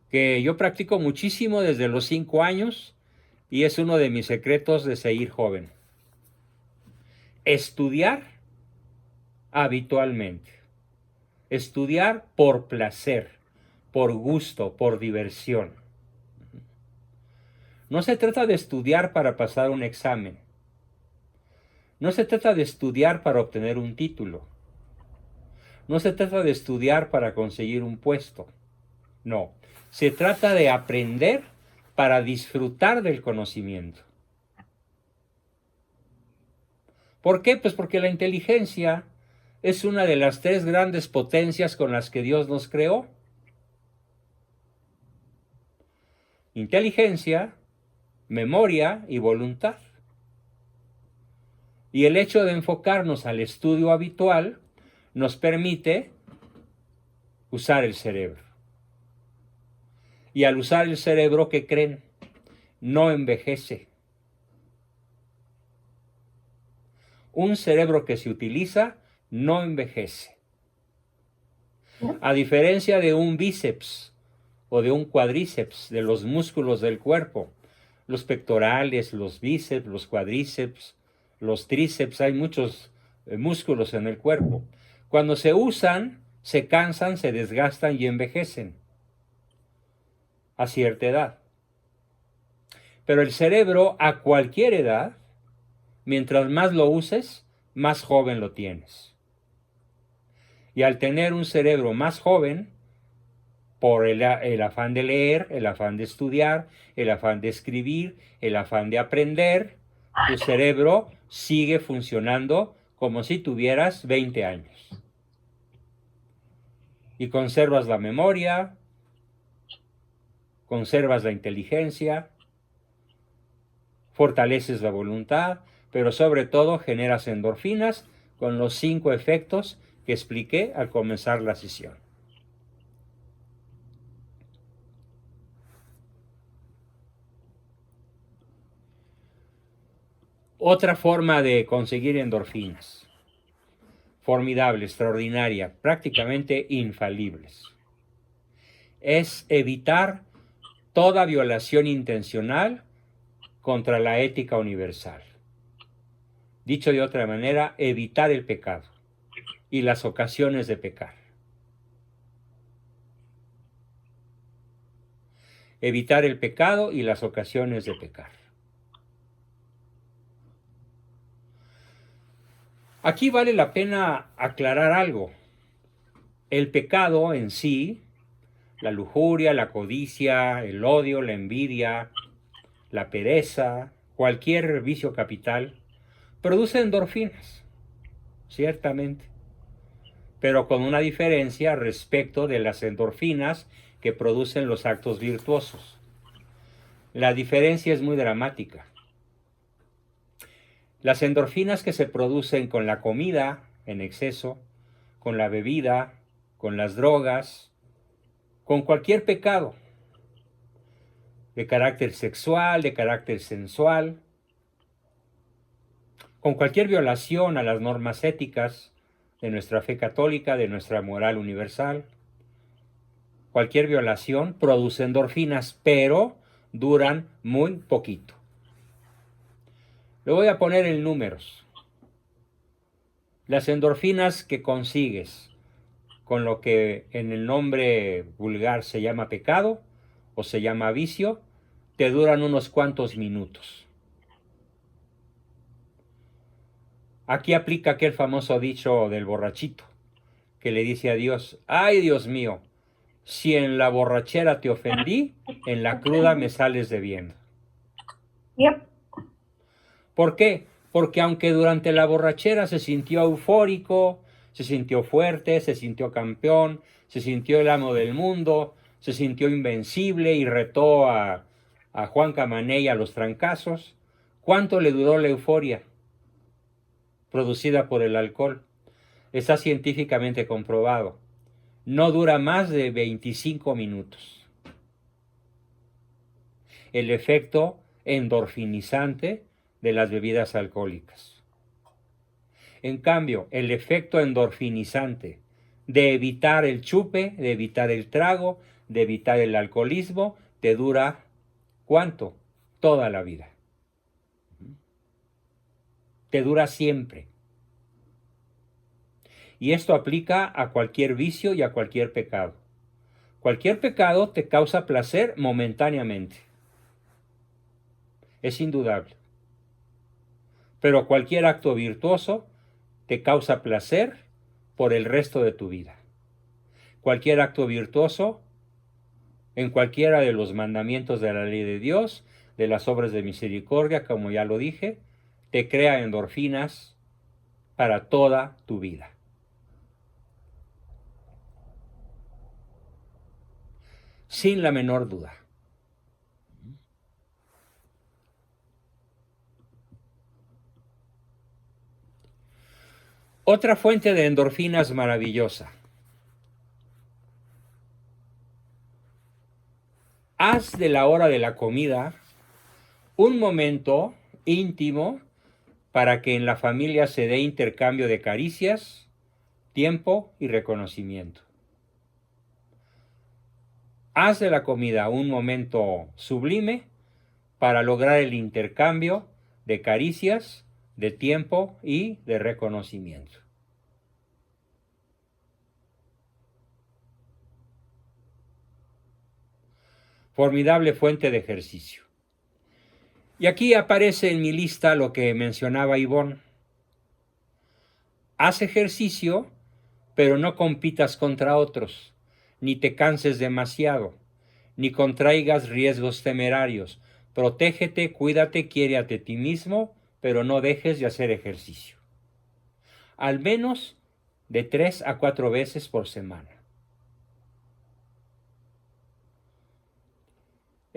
[SPEAKER 1] que yo practico muchísimo desde los 5 años y es uno de mis secretos de seguir joven. Estudiar habitualmente. Estudiar por placer, por gusto, por diversión. No se trata de estudiar para pasar un examen. No se trata de estudiar para obtener un título. No se trata de estudiar para conseguir un puesto. No, se trata de aprender para disfrutar del conocimiento. ¿Por qué? Pues porque la inteligencia es una de las 3 grandes potencias con las que Dios nos creó. Inteligencia, memoria y voluntad. Y el hecho de enfocarnos al estudio habitual nos permite usar el cerebro. Y al usar el cerebro, ¿qué creen? No envejece. Un cerebro que se utiliza no envejece. A diferencia de un bíceps o de un cuádriceps, de los músculos del cuerpo, los pectorales, los bíceps, los cuádriceps, los tríceps, hay muchos músculos en el cuerpo. Cuando se usan, se cansan, se desgastan y envejecen a cierta edad. Pero el cerebro, a cualquier edad, mientras más lo uses, más joven lo tienes. Y al tener un cerebro más joven, por el afán de leer, el afán de estudiar, el afán de escribir, el afán de aprender, tu cerebro sigue funcionando como si tuvieras 20 años. Y conservas la memoria, conservas la inteligencia, fortaleces la voluntad, pero sobre todo generas endorfinas con los 5 efectos que expliqué al comenzar la sesión. Otra forma de conseguir endorfinas, formidable, extraordinaria, prácticamente infalibles, es evitar toda violación intencional contra la ética universal. Dicho de otra manera, evitar el pecado y las ocasiones de pecar. Evitar el pecado y las ocasiones de pecar. Aquí vale la pena aclarar algo. El pecado en sí, la lujuria, la codicia, el odio, la envidia, la pereza, cualquier vicio capital, produce endorfinas, ciertamente, pero con una diferencia respecto de las endorfinas que producen los actos virtuosos. La diferencia es muy dramática. Las endorfinas que se producen con la comida en exceso, con la bebida, con las drogas, con cualquier pecado, de carácter sexual, de carácter sensual, con cualquier violación a las normas éticas de nuestra fe católica, de nuestra moral universal, cualquier violación produce endorfinas, pero duran muy poquito. Le voy a poner en números. Las endorfinas que consigues con lo que en el nombre vulgar se llama pecado o se llama vicio, te duran unos cuantos minutos. Aquí aplica aquel famoso dicho del borrachito, que le dice a Dios: ay, Dios mío, si en la borrachera te ofendí, en la cruda me sales debiendo.
[SPEAKER 2] Yep.
[SPEAKER 1] ¿Por qué? Porque aunque durante la borrachera se sintió eufórico, se sintió fuerte, se sintió campeón, se sintió el amo del mundo, se sintió invencible y retó a Juan Camaney a los trancazos, ¿cuánto le duró la euforia producida por el alcohol? Está científicamente comprobado. No dura más de 25 minutos. El efecto endorfinizante de las bebidas alcohólicas. En cambio, el efecto endorfinizante de evitar el chupe, de evitar el trago, de evitar el alcoholismo, te dura, ¿cuánto? Toda la vida. Te dura siempre. Y esto aplica a cualquier vicio y a cualquier pecado. Cualquier pecado te causa placer momentáneamente. Es indudable. Pero cualquier acto virtuoso te causa placer por el resto de tu vida. Cualquier acto virtuoso, en cualquiera de los mandamientos de la ley de Dios, de las obras de misericordia, como ya lo dije, te crea endorfinas para toda tu vida. Sin la menor duda. Otra fuente de endorfinas maravillosa. haz de la hora de la comida un momento íntimo para que en la familia se dé intercambio de caricias, tiempo y reconocimiento. Haz de la comida un momento sublime para lograr el intercambio de caricias, de tiempo y de reconocimiento. Formidable fuente de ejercicio. Y aquí aparece en mi lista lo que mencionaba Ivonne. Haz ejercicio, pero no compitas contra otros, ni te canses demasiado, ni contraigas riesgos temerarios. Protégete, cuídate, quiérete a ti mismo, pero no dejes de hacer ejercicio. Al menos de 3 a 4 veces por semana.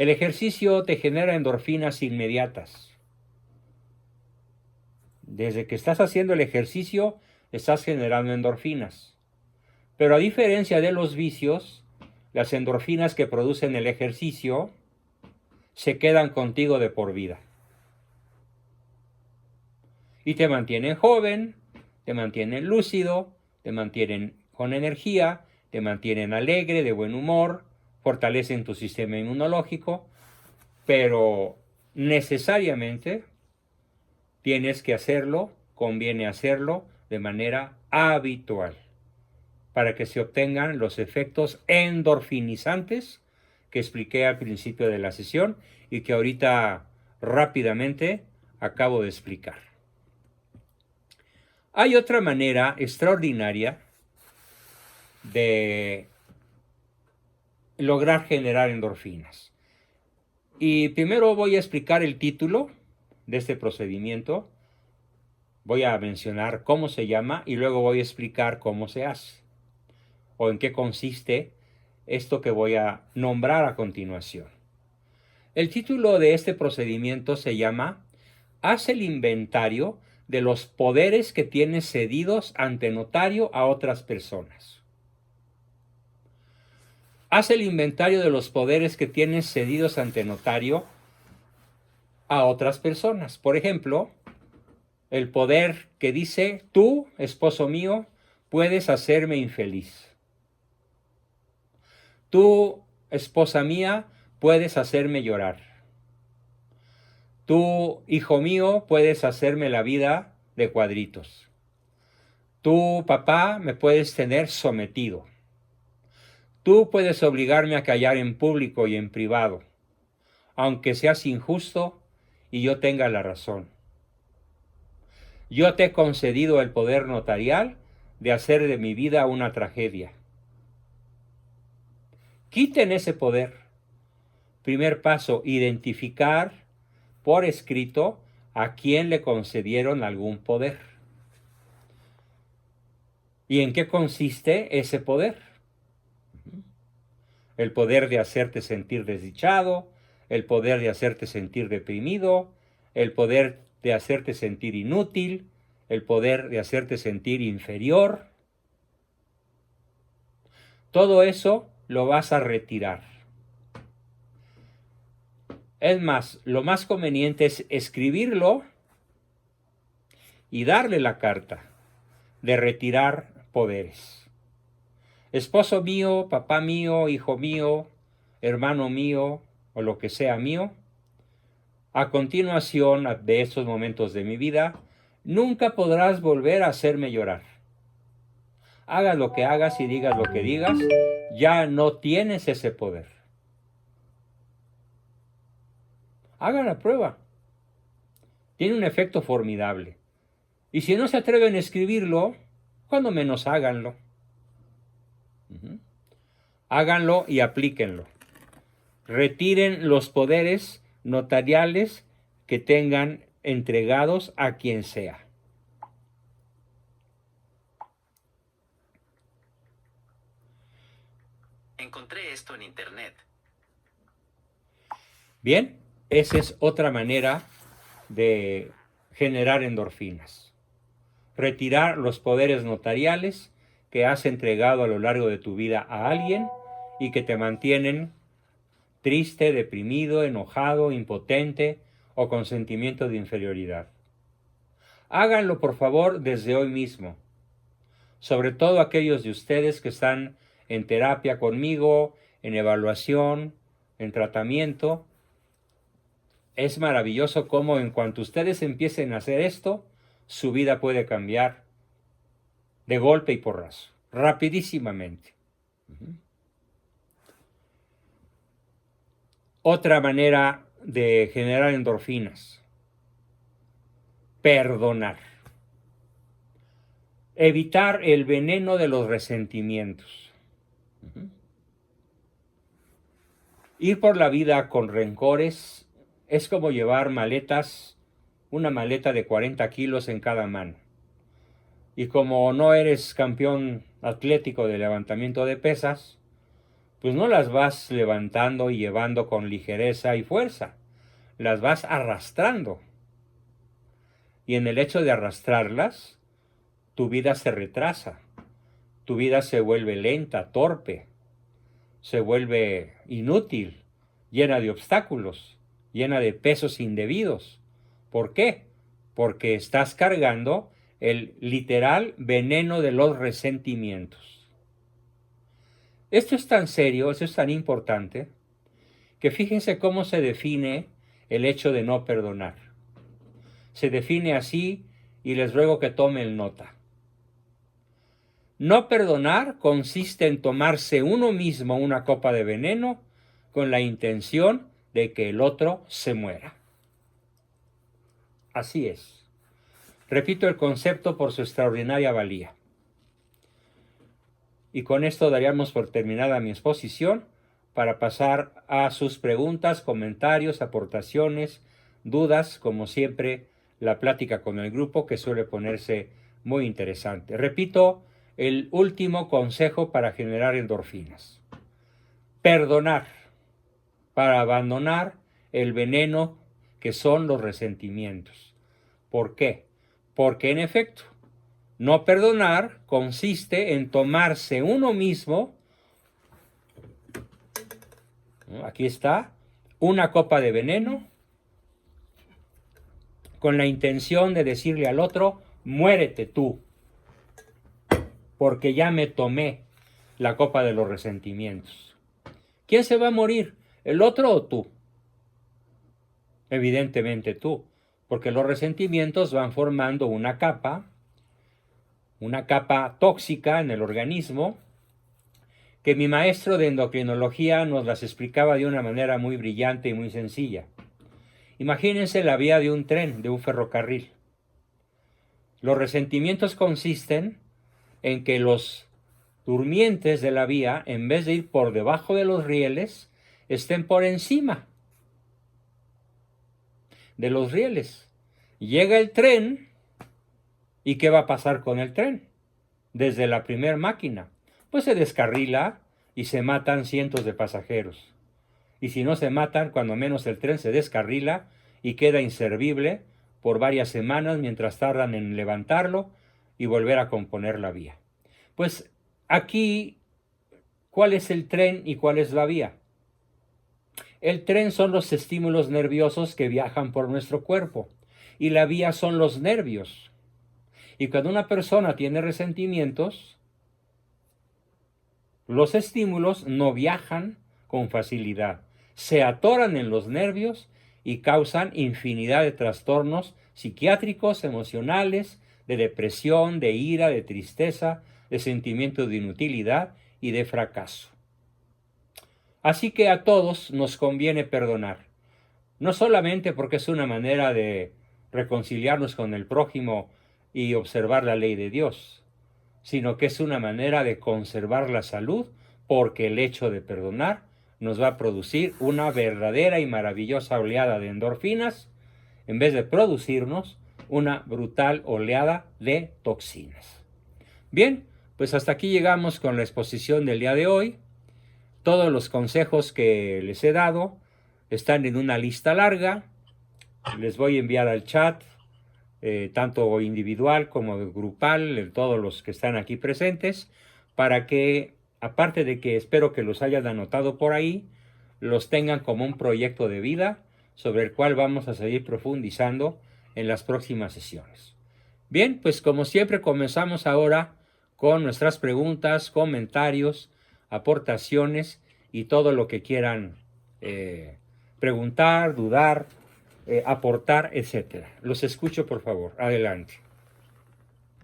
[SPEAKER 1] El ejercicio te genera endorfinas inmediatas. Desde que estás haciendo el ejercicio, estás generando endorfinas. Pero a diferencia de los vicios, las endorfinas que producen el ejercicio se quedan contigo de por vida. Y te mantienen joven, te mantienen lúcido, te mantienen con energía, te mantienen alegre, de buen humor, fortalecen tu sistema inmunológico, pero necesariamente tienes que hacerlo, conviene hacerlo de manera habitual, para que se obtengan los efectos endorfinizantes que expliqué al principio de la sesión y que ahorita rápidamente acabo de explicar. Hay otra manera extraordinaria de lograr generar endorfinas. Y primero voy a explicar el título de este procedimiento. Voy a mencionar cómo se llama y luego voy a explicar cómo se hace o en qué consiste esto que voy a nombrar a continuación. El título de este procedimiento se llama Haz el inventario de los poderes que tienes cedidos ante notario a otras personas. Haz el inventario de los poderes que tienes cedidos ante notario a otras personas. Por ejemplo, el poder que dice, tú, esposo mío, puedes hacerme infeliz. Tú, esposa mía, puedes hacerme llorar. Tú, hijo mío, puedes hacerme la vida de cuadritos. Tú, papá, me puedes tener sometido. Tú puedes obligarme a callar en público y en privado, aunque seas injusto y yo tenga la razón. Yo te he concedido el poder notarial de hacer de mi vida una tragedia. Quiten ese poder. Primer paso, identificar por escrito a quién le concedieron algún poder. ¿Y en qué consiste ese poder? El poder de hacerte sentir desdichado, el poder de hacerte sentir deprimido, el poder de hacerte sentir inútil, el poder de hacerte sentir inferior. Todo eso lo vas a retirar. Es más, lo más conveniente es escribirlo y darle la carta de retirar poderes. Esposo mío, papá mío, hijo mío, hermano mío o lo que sea mío, a continuación de estos momentos de mi vida, nunca podrás volver a hacerme llorar. Hagas lo que hagas y digas lo que digas, ya no tienes ese poder. Hagan la prueba. Tiene un efecto formidable. Y si no se atreven a escribirlo, cuando menos háganlo. Háganlo y aplíquenlo. Retiren los poderes notariales que tengan entregados a quien sea.
[SPEAKER 5] Encontré esto en internet.
[SPEAKER 1] Bien, esa es otra manera de generar endorfinas. Retirar los poderes notariales que has entregado a lo largo de tu vida a alguien y que te mantienen triste, deprimido, enojado, impotente o con sentimiento de inferioridad. Háganlo, por favor, desde hoy mismo. Sobre todo aquellos de ustedes que están en terapia conmigo, en evaluación, en tratamiento. Es maravilloso cómo en cuanto ustedes empiecen a hacer esto, su vida puede cambiar de golpe y porrazo, rapidísimamente. Otra manera de generar endorfinas: perdonar. Evitar el veneno de los resentimientos. Ir por la vida con rencores es como llevar una maleta de 40 kilos en cada mano. Y como no eres campeón atlético de levantamiento de pesas, pues no las vas levantando y llevando con ligereza y fuerza, las vas arrastrando. Y en el hecho de arrastrarlas, tu vida se retrasa, tu vida se vuelve lenta, torpe, se vuelve inútil, llena de obstáculos, llena de pesos indebidos. ¿Por qué? Porque estás cargando el literal veneno de los resentimientos. Esto es tan serio, esto es tan importante, que fíjense cómo se define el hecho de no perdonar. Se define así y les ruego que tomen nota. No perdonar consiste en tomarse uno mismo una copa de veneno con la intención de que el otro se muera. Así es. Repito el concepto por su extraordinaria valía. Y con esto daríamos por terminada mi exposición para pasar a sus preguntas, comentarios, aportaciones, dudas, como siempre, la plática con el grupo que suele ponerse muy interesante. Repito, el último consejo para generar endorfinas: perdonar para abandonar el veneno que son los resentimientos. ¿Por qué? Porque en efecto, no perdonar consiste en tomarse uno mismo, aquí está, una copa de veneno con la intención de decirle al otro: muérete tú, porque ya me tomé la copa de los resentimientos. ¿Quién se va a morir? ¿El otro o tú? Evidentemente tú, porque los resentimientos van formando una capa tóxica en el organismo, que mi maestro de endocrinología nos las explicaba de una manera muy brillante y muy sencilla. Imagínense la vía de un tren, de un ferrocarril. Los resentimientos consisten en que los durmientes de la vía, en vez de ir por debajo de los rieles, estén por encima de los rieles. Llega el tren, ¿y qué va a pasar con el tren? Desde la primer máquina, pues se descarrila y se matan cientos de pasajeros. Y si no se matan, cuando menos el tren se descarrila y queda inservible por varias semanas mientras tardan en levantarlo y volver a componer la vía. Pues aquí, ¿cuál es el tren y cuál es la vía? El tren son los estímulos nerviosos que viajan por nuestro cuerpo y la vía son los nervios. Y cuando una persona tiene resentimientos, los estímulos no viajan con facilidad, se atoran en los nervios y causan infinidad de trastornos psiquiátricos, emocionales, de depresión, de ira, de tristeza, de sentimiento de inutilidad y de fracaso. Así que a todos nos conviene perdonar, no solamente porque es una manera de reconciliarnos con el prójimo y observar la ley de Dios, sino que es una manera de conservar la salud, porque el hecho de perdonar nos va a producir una verdadera y maravillosa oleada de endorfinas, en vez de producirnos una brutal oleada de toxinas. Bien, pues hasta aquí llegamos con la exposición del día de hoy. Todos los consejos que les he dado están en una lista larga. Les voy a enviar al chat, tanto individual como grupal, todos los que están aquí presentes, para que, aparte de que espero que los hayan anotado por ahí, los tengan como un proyecto de vida sobre el cual vamos a seguir profundizando en las próximas sesiones. Bien, pues como siempre comenzamos ahora con nuestras preguntas, comentarios, aportaciones y todo lo que quieran preguntar, dudar, aportar, etc. Los escucho, por favor. Adelante.